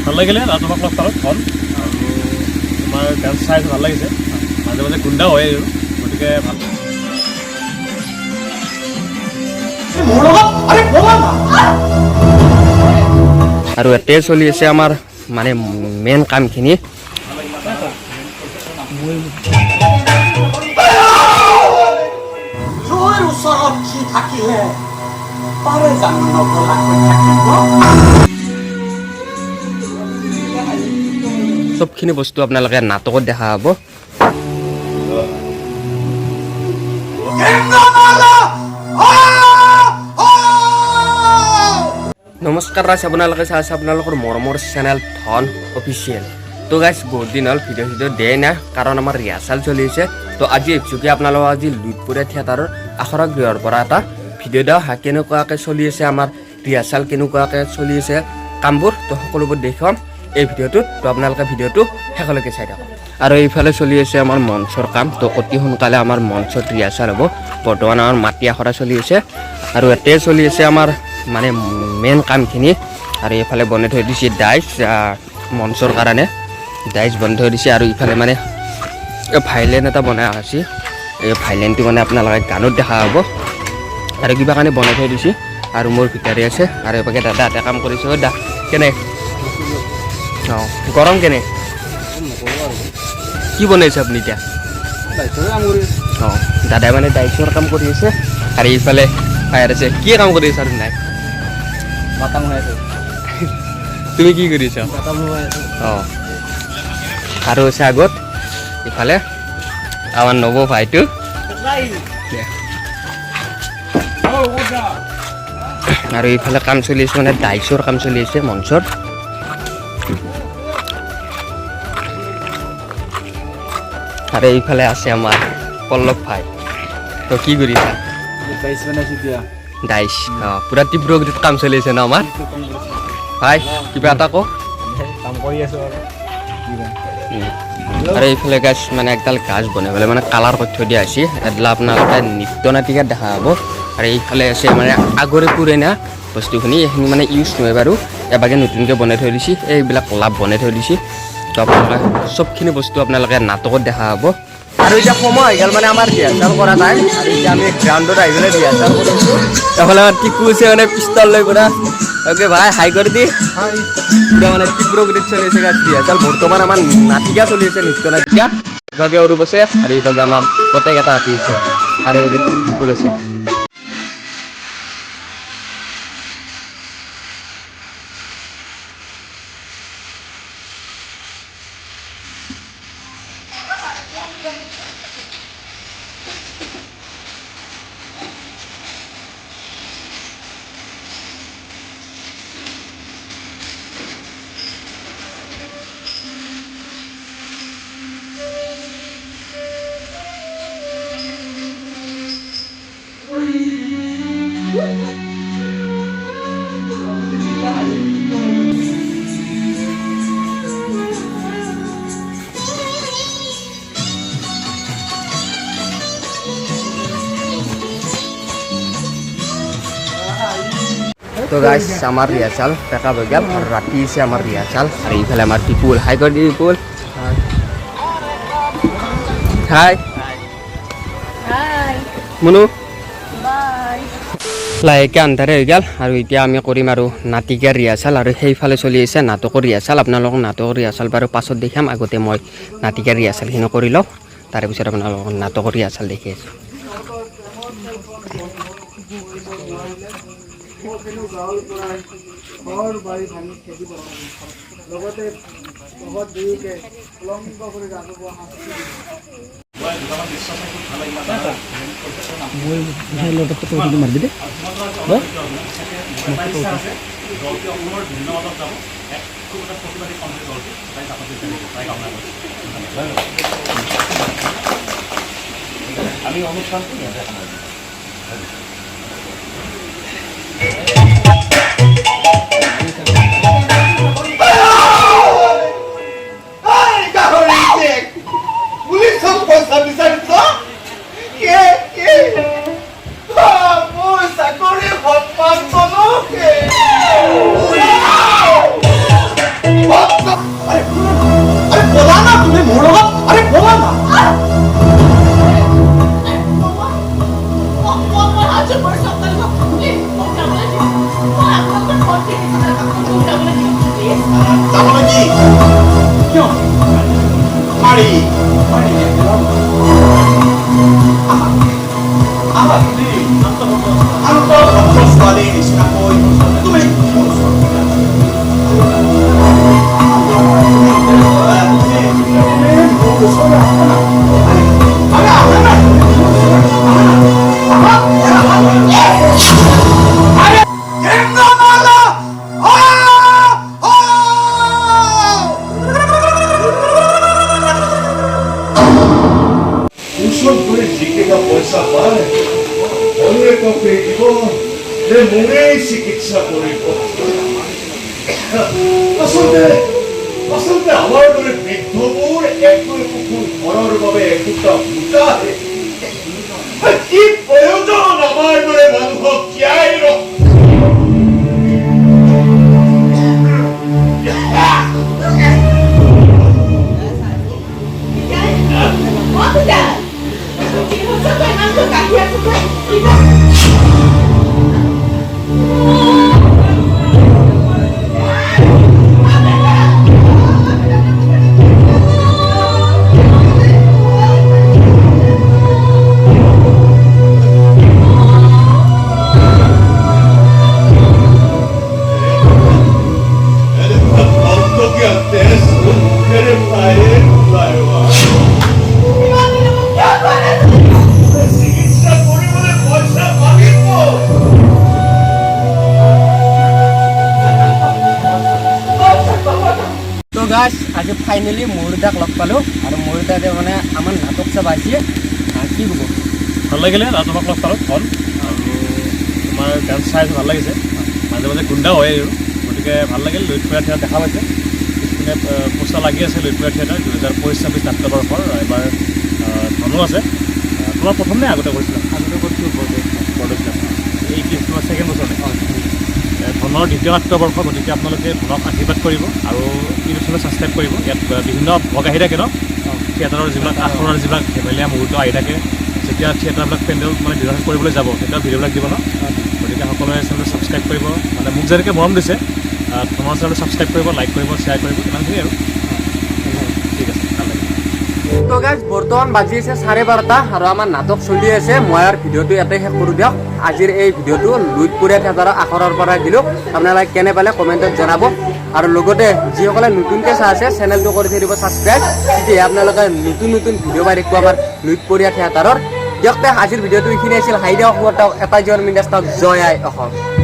ভাল লাগিলে তোমাক লগ পালোঁ ধন আৰু তোমাৰ ডান্স চাই ভাল লাগিছে মাজে মাজে গুণ্ডা হয় আৰু গতিকে ভাল আৰু এতে চলি আছে আমাৰ মানে মেইন কামখিনি চবখিনি বস্তু আপোনালোকে নাটকত দেখা হ'ব নমস্কাৰ গাইছ আপোনালোকে চাই আছে আপোনালোকৰ মৰমৰ চেনেল ধন অফিচিয়েল তো গাইছ বহুত দিন হ'ল ভিডিঅ' দিয়াই নাই কাৰণ আমাৰ ৰিহাৰ্চেল চলি আছে তো আজি একচুৱেলি আপোনালোকক আজি লুইতপুৰীয়া থিয়েটাৰৰ আখৰা গৃহৰ পৰা এটা ভিডিঅ' দিয়া হয় কেনেকুৱাকৈ চলি আছে আমাৰ ৰিহাৰ্চেল কেনেকুৱাকৈ চলি আছে কামবোৰ তো সকলোবোৰ দেখুৱাম এই ভিডিঅ'টোত তো আপোনালোকে ভিডিঅ'টো শেষলৈকে চাই থাকক আৰু এইফালে চলি আছে আমাৰ মঞ্চৰ কাম তো অতি সোনকালে আমাৰ মঞ্চত ৰিহাৰ্চেল হ'ব বৰ্তমান আমাৰ মাটি আখৰা চলি আছে আৰু ইয়াতে চলি আছে আমাৰ মানে মেইন কামখিনি আৰু এইফালে বনাই থৈ দিছে ডাইচ মঞ্চৰ কাৰণে ডাইচ বনাই থৈ দিছে আৰু ইফালে মানে ভাইলেন এটা বনাই আছে এই ভাইলেনটো মানে আপোনালোকে গানত দেখা হ'ব আৰু কিবা কাৰণে বনাই থৈ দিছে আৰু মোৰ ভিতৰে আছে আৰু এপাকে দাদা এটা কাম কৰিছে দা কেনে অঁ গৰম কেনে কি বনাইছে আপুনি এতিয়া অঁ দাদাই মানে ডাইচৰ কাম কৰি আছে আৰু এইফালে ফায়াৰ আছে কি কাম কৰি আছে আৰু নাই তুমি কি কৰিছা অঁ আৰু আছে আগত ইফালে আমাৰ নৱ ভাইটো আৰু এইফালে কাম চলি আছে মানে ডাইচৰ কাম চলি আছে মঞ্চৰ আৰু এইফালে আছে আমাৰ পল্লৱ ভাই তো কি কৰিছা ডাইচ অঁ পুৰা তীব্ৰ গতিত কাম চলি আছে ন আমাৰ ভাই কিবা এটা কওক কাম কৰি আছোঁ আৰু এইফালে গাছ মানে একডাল গাছ বনাই পেলাই মানে কালাৰ কৰি থৈ দিয়া হৈছে এডাল আপোনালোকে নৃত্য নাটিকাত দেখা হ'ব আৰু এইফালে আছে মানে আগৰে পুৰণা বস্তুখিনি এইখিনি মানে ইউজ নহয় বাৰু এবাগে নতুনকৈ বনাই থৈ দিছে এইবিলাক লাভ বনাই থৈ দিছে তো আপোনালোকে চবখিনি বস্তু আপোনালোকে নাটকত দেখা হ'ব আৰু এতিয়া সময় হৈ গ'ল মানে আমাৰ ৰিহাৰ্চেল কৰা নাই আৰু এতিয়া আমি গ্ৰাউণ্ডত আহি পেলাই ৰিহাৰ্চেল কৰিছোঁ এইফালে আমাৰ টিকু আছে মানে পিষ্টল লৈ পুৰা অ'কে ভাই হাই কৰি দি এতিয়া মানে তীব্ৰ গতিত চলি আছে ৰিহাৰ্চেল বৰ্তমান আমাৰ নাটিকা চলি আছে নৃত্য নাটিকা ইভাগে অৰূপ আছে আৰু ইভাগে আমাৰ গোটেইকেইটা আঁকি আছে আৰু টিপুৰ আছে তো গাইছ আমাৰ ৰিহাৰ্চেল পেকআপ হৈ গ'ল আৰু ৰাতি আছে আমাৰ ৰিহাৰ্চেল আৰু এইফালে আমাৰ টিপুল হাই কৰি দি টিপুল হাই মুনু লাহেকৈ আন্ধাৰে হৈ গ'ল আৰু এতিয়া আমি কৰিম আৰু নাটিকাৰ ৰিহাৰ্চেল আৰু সেইফালে চলি আছে নাটকৰ ৰিহাৰ্চেল আপোনালোকক নাটকৰ ৰিহাৰ্চেল বাৰু পাছত দেখাম আগতে মই নাটিকাৰ ৰিহাৰ্চেলখিনি কৰি লওঁ তাৰপিছত আপোনালোকক নাটকৰ ৰিহাৰ্চেল দেখি আছোঁ আমি অনুষ্ঠানটো Oh! যাবলৈ কি কিয় পাৰি ছোৱালীৰ নিচিনাকৈ তুমি উষদ কৰে জিকেটা পয়সা পায় অন্যেৰ পক্ষে দিব যে মনেই চিকিৎসা কৰিব আচলতে আমাৰ দৰে বৃদ্ধবোৰ একো একো ঘৰৰ বাবে একোটা বুজা কি প্ৰয়োজন আমাৰ দৰে মানুহক জীয়াই চিকিৎসা কৰিবলৈ পইচা মাগিব তো গাইজ আজি ফাইনেলি ময়ূৰদাক লগ পালোঁ আৰু ময়ূৰদাকে মানে আমাৰ নাটক চাব আহিছে কি ক'ব ভাল লাগিলে আৰু তোমাক লগ পালোঁ ধন আৰু তোমাৰ ডান্স চাই ভাল লাগিছে মাজে মাজে গুণ্ডা হয় আৰু গতিকে ভাল লাগিল লুইতপুৰীয়া থিয়েটাৰ দেখা পাইছে পিছপিনে পোষ্টাৰ লাগি আছে লুইতপুৰীয়া থিয়েটাৰ 2025 নাট্যবৰ্ষৰ এবাৰ ধনো আছে তোমাৰ প্ৰথম নে আগতে কৰিছিলা আগতে কৰিছোঁ বৰদৈচিলা এই কি তোমাৰ ছেকেণ্ড বছৰ ধনৰ দ্বিতীয় নাট্যবৰ্ষ গতিকে আপোনালোকে ধনক আশীৰ্বাদ কৰিব আৰু ইউটিউব চেনেল ছাবস্ক্ৰাইব কৰিব ইয়াত বিভিন্ন ভগ আহি থাকে ন থিয়েটাৰৰ যিবিলাক আখৰৰ যিবিলাক ধেমেলীয়া মুহূৰ্ত আহি থাকে যেতিয়া থিয়েটাৰবিলাক পেণ্ডেল মানে ডিজাইন কৰিবলৈ যাব তেতিয়া ভিডিঅ'বিলাক দিব ন গতিকে সকলোৱে চেনেলটো ছাবস্ক্ৰাইব কৰিব মানে মোক যেনেকৈ মৰম দিছে ধনৰ চেনেলটো ছাবস্ক্ৰাইব কৰিব লাইক কৰিব শ্বেয়াৰ কৰিব ইমানখিনি আৰু ঠিক আছে ভাল লাগিল তো গাইজ বৰ্তমান বাজি আছে 12:30 আৰু আমাৰ নাটক চলি আছে মই আৰু ভিডিঅ'টো ইয়াতে শেষ কৰোঁ দিয়ক আজিৰ এই ভিডিঅ'টো লুইতপুৰীয়া থিয়েটাৰৰ আখৰৰ পৰা দিলোঁ আপোনালোকে কেনে পালে কমেণ্টত জনাব আৰু লগতে যিসকলে নতুনকৈ চাই আছে চেনেলটো কৰি থৈ দিব ছাবস্ক্ৰাইব তেতিয়াহে আপোনালোকে নতুন নতুন ভিডিঅ' পাই থাকিব আমাৰ লুইতপুৰীয়া থিয়েটাৰৰ দিয়ক আজিৰ ভিডিঅ'টো এইখিনি আছিল হাইদে অসমত এটা জীৱন মিন্দাছ জয় আই অসম